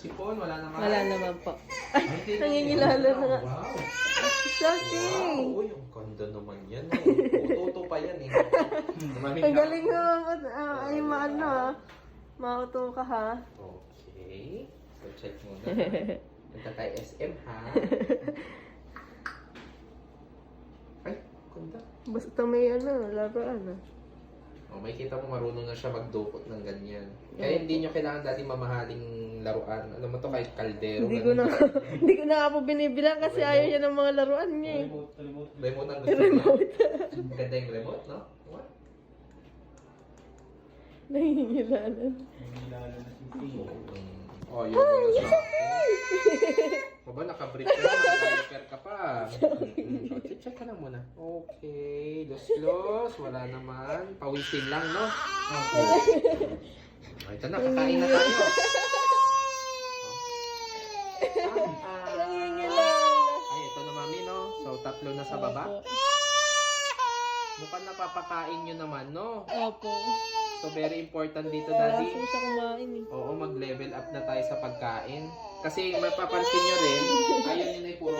sipon, wala naman. Wala naman po. Ay, hindi na Nangingilala yan. na nga. Wow. Shocking! Wow, uy, ang ganda naman yan. Uto pa yan eh. Ang galing mo. Ay, maano ha. Mauto ka ha. Okay. So, check muna. Punta tayo SM ha. Ay, ganda. Basta may laruan Oh, may kita mo marunong na siya magdukot ng ganyan. Kaya hindi nyo kailangan dati mamahaling laruan. Alam mo to kahit kaldero. Hindi ko na hindi ko na nga po binibilang kasi ayaw niya ng mga laruan niya eh. Remote ang gusto niya. Ganda yung remote, no? What? Nangingilala. Oh, yun muna sa akin. O ba, naka-brief ka na, naka-diaper ka pa. Check ka lang muna. Okay, los-los, wala naman. Pawisin lang, no? Okay. Ito na, kakain na tayo. Nangingilala. Ay, ito na mami, no? So, 3 na sa baba. Mukhang napapakain nyo naman, no? Opo. So, very important dito, Wala Daddy. po siya kumain eh. Oo, mag-level up na tayo sa pagkain. Kasi mapapansin nyo rin, ayun yun ay puro